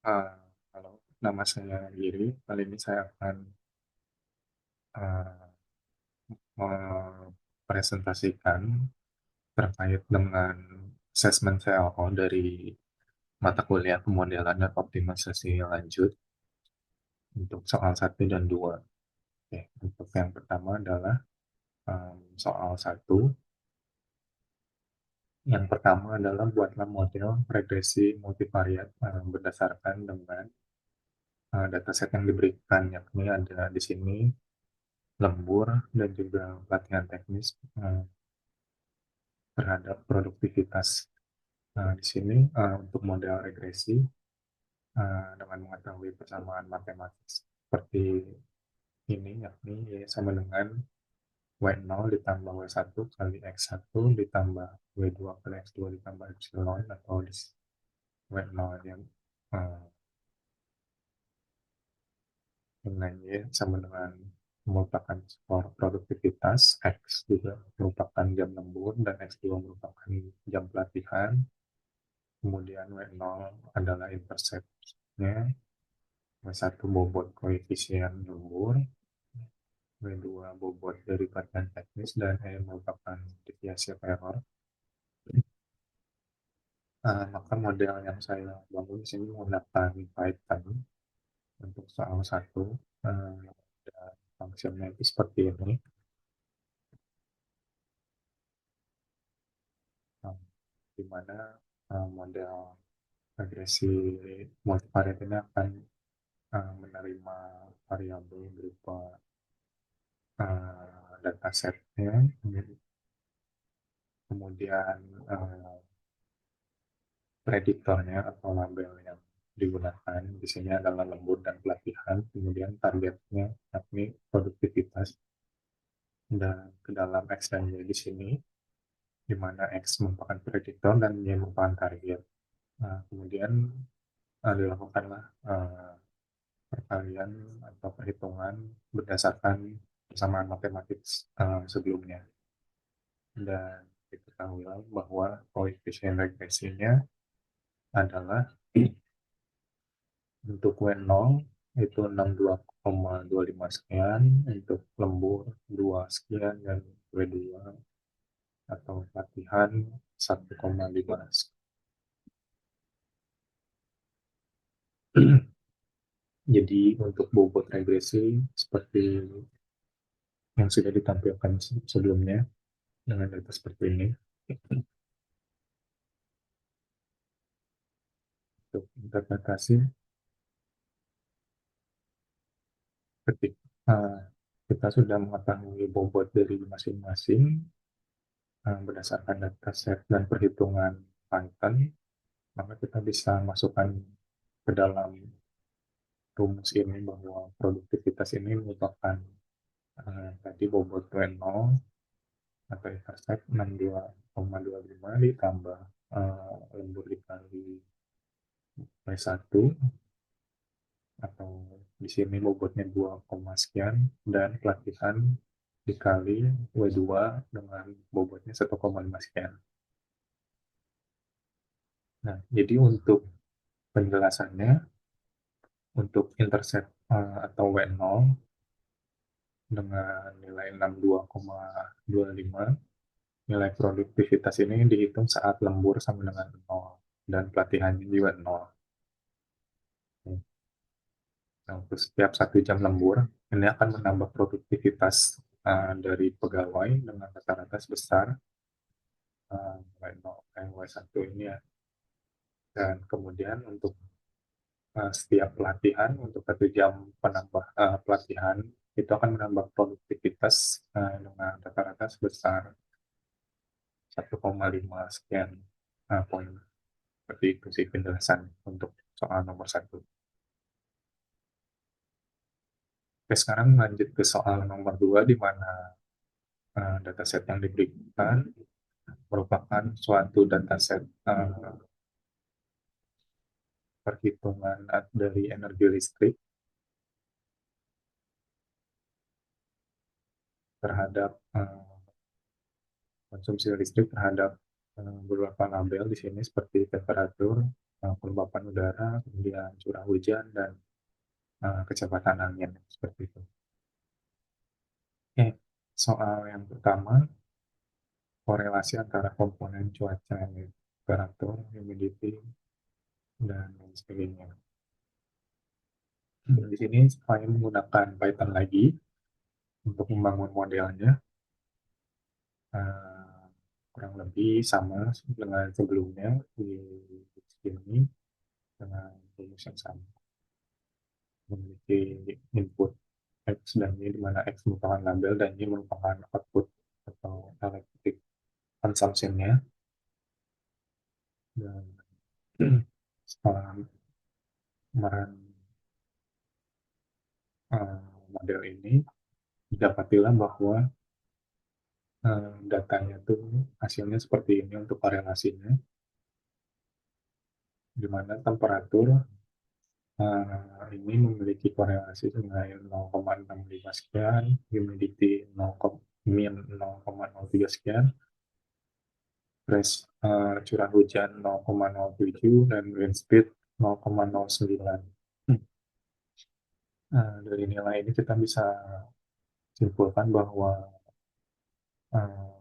Ah, Halo, nama saya Giri. Kali ini saya akan ah, mempresentasikan terkait dengan asesmen CLO dari mata kuliah pemodelan dan optimalisasi lanjut untuk soal satu dan 2. Oke, untuk yang pertama adalah soal satu. Yang pertama adalah buatlah model regresi multivariat berdasarkan dengan dataset yang diberikan, yakni ada di sini lembur dan juga pelatihan teknis terhadap produktivitas. Nah, di sini untuk model regresi dengan mengetahui persamaan matematis seperti ini, yakni Y sama dengan W0 ditambah W1 kali X1 ditambah W2 kali X2 ditambah Epsilon, atau W0 yang uh, nilai Y sama dengan merupakan skor produktivitas, X juga merupakan jam lembur, dan X2 merupakan jam pelatihan. Kemudian W0 adalah interceptnya, W1 bobot koefisien lembur, W2 bobot dari pelatihan teknis, dan E merupakan deviasi error. Maka model yang saya bangun di sini menggunakan Python untuk soal satu. Dan fungsinya itu seperti ini, uh, di mana model regresi multivariat ini akan menerima variabel berupa datasetnya, kemudian prediktornya atau label yang digunakan di sini adalah lembur dan pelatihan, kemudian targetnya yakni produktivitas, dan ke dalam X dan Y di sini, di mana X merupakan prediktor dan Y merupakan target. Kemudian dilakukanlah perkalian atau perhitungan berdasarkan persamaan matematik sebelumnya, dan diketahui bahwa koefisien regresinya adalah untuk W0 itu 62,25 sekian, untuk lembur 2 sekian, dan W2 atau latihan 1,5 sekian. Jadi untuk bobot regresi seperti yang sudah ditampilkan sebelumnya dengan data seperti ini. Untuk interpretasi, ketika kita sudah mengetahui bobot dari masing-masing berdasarkan dataset dan perhitungan Python, maka kita bisa masukkan ke dalam rumus ini bahwa produktivitas ini merupakan tadi bobot W0 atau intercept 62,25 ditambah lembur dikali W1, atau di sini bobotnya 2, sekian, dan pelatihan dikali W2 dengan bobotnya 1,5 sekian. Nah, jadi untuk penjelasannya, untuk intercept atau W0 dengan nilai 62,25, nilai produktivitas ini dihitung saat lembur sama dengan 0, dan pelatihannya juga 0. Nah, untuk setiap 1 jam lembur, ini akan menambah produktivitas dari pegawai dengan rata-rata sebesar nilai 0, W1 ini ya. Dan kemudian untuk setiap pelatihan, untuk 1 jam penambah pelatihan, itu akan menambah produktivitas dengan rata-rata sebesar 1,5 sekian poin. Seperti itu sih penjelasan untuk soal nomor satu. Oke, sekarang lanjut ke soal nomor 2, di mana dataset yang diberikan merupakan suatu dataset perhitungan dari energi listrik terhadap konsumsi listrik terhadap beberapa label di sini seperti temperatur, kelembapan udara, kemudian curah hujan, dan kecepatan angin seperti itu. Oke, soal yang pertama, korelasi antara komponen cuaca, temperatur, humidity, dan lain sebagainya. Di sini saya menggunakan Python lagi untuk membangun modelnya. Eh, Kurang lebih sama dengan sebelumnya di sini dengan rumus yang sama. Memiliki input X dan Y, di mana X merupakan label dan Y merupakan output atau electric consumption-nya. Dan setelah eh, model ini, didapatilah bahwa datanya tuh hasilnya seperti ini untuk korelasinya, di mana temperatur ini memiliki korelasi dengan 0,65 sekian, humidity 0,3 sekian, curah hujan 0,07, dan wind speed 0,09. Nah, dari nilai ini kita bisa simpulkan bahwa uh,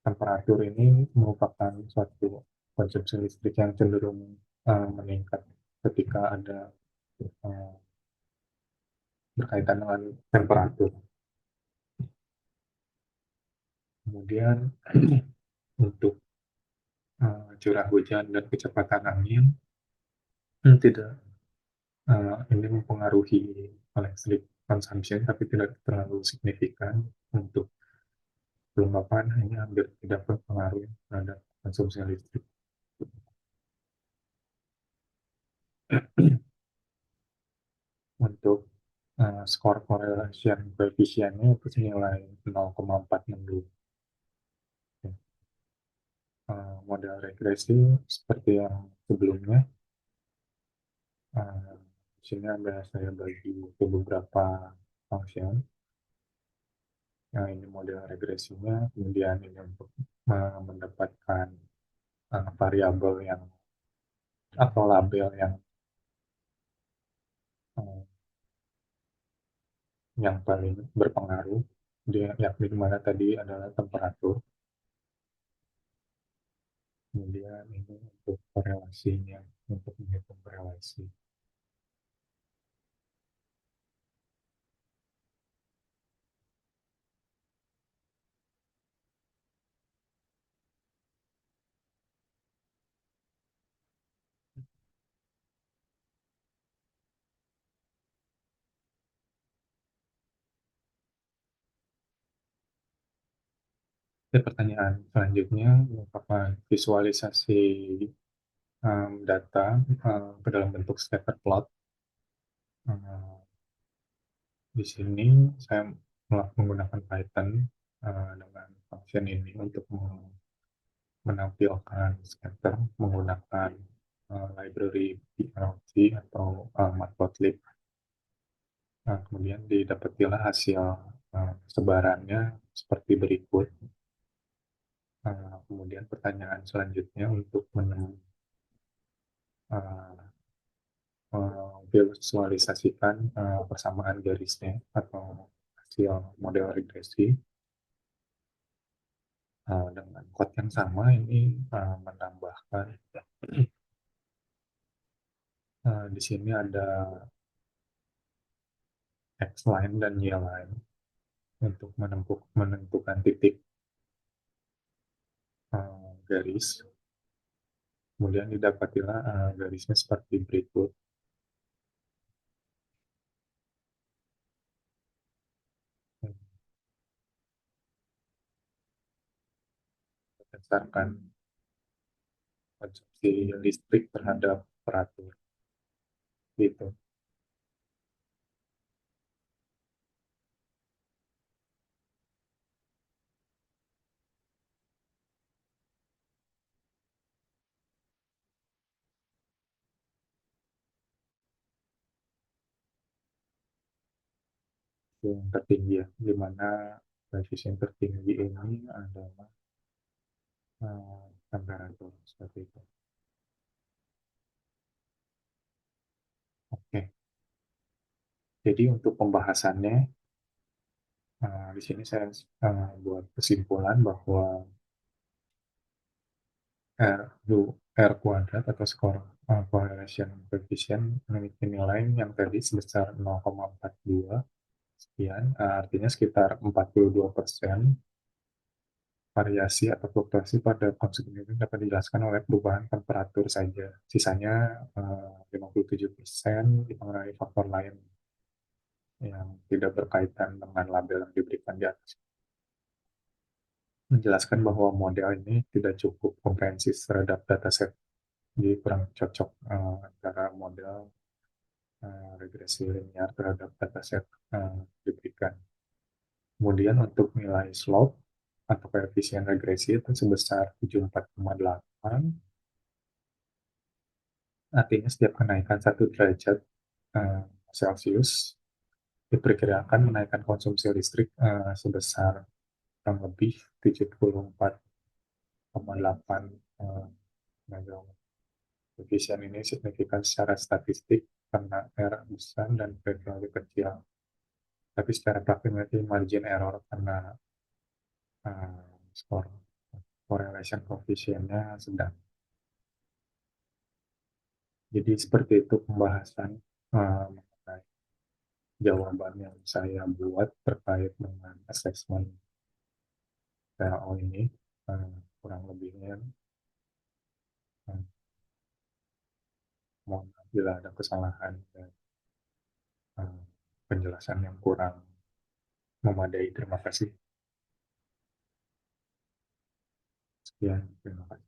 temperatur ini merupakan suatu konsumsi listrik yang cenderung meningkat ketika ada uh, berkaitan dengan temperatur. Kemudian untuk curah hujan dan kecepatan angin tidak ini mempengaruhi listrik consumption, tapi tidak terlalu signifikan. Untuk kelembapan ini hampir tidak berpengaruh terhadap konsumsi listrik. Untuk skor correlation koefisiennya itu senilai 0,462. Model regresi seperti yang sebelumnya. Uh, di sini ada saya bagi ke beberapa function. Yang ini model regresinya, kemudian ini untuk mendapatkan variabel yang atau label uh, yang paling berpengaruh, dia yakni di mana tadi adalah temperatur. Kemudian ini untuk korelasinya, untuk menghitung korelasi. Pertanyaan selanjutnya merupakan visualisasi data ke dalam bentuk scatter plot. Uh, di sini saya menggunakan Python dengan function ini untuk menampilkan scatter menggunakan library PLC atau Matplotlib. Nah, kemudian didapatilah hasil sebarannya seperti berikut. Kemudian pertanyaan selanjutnya untuk visualisasikan persamaan garisnya atau hasil model regresi dengan code yang sama. Ini menambahkan di sini ada X line dan Y line untuk menentukan titik garis. Kemudian didapatilah garisnya seperti berikut. Berdasarkan konsumsi listrik terhadap temperatur. Gitu. Yang tertinggi ya, di mana koefisien tertinggi ini adalah temperatur seperti itu. Jadi untuk pembahasannya, di sini saya buat kesimpulan bahwa R, R kuadrat atau skor correlation coefficient memiliki nilai yang tadi sebesar 0,42 sekian, artinya sekitar 42% variasi atau fluktuasi pada konsumsi ini dapat dijelaskan oleh perubahan temperatur saja. Sisanya 57% dipengaruhi faktor lain yang tidak berkaitan dengan label yang diberikan di atas. Menjelaskan bahwa model ini tidak cukup komprehensif terhadap dataset, jadi kurang cocok antara model regresi linear terhadap dataset diberikan. Kemudian untuk nilai slope atau koefisien regresi itu sebesar 74,8, artinya setiap kenaikan 1 derajat Celcius diperkirakan menaikkan konsumsi listrik sebesar kurang lebih 74,8 megawatt. Koefisien ini signifikan secara statistik karena R besar dan P lebih kecil. Tapi secara praktik memiliki margin error karena skor correlation coefficient-nya sedang. Jadi seperti itu pembahasan mengenai jawaban yang saya buat terkait dengan assessment PLO ini. Kurang lebihnya mohon maaf bila ada kesalahan dan penjelasan yang kurang memadai. Terima kasih. Sekian, terima kasih.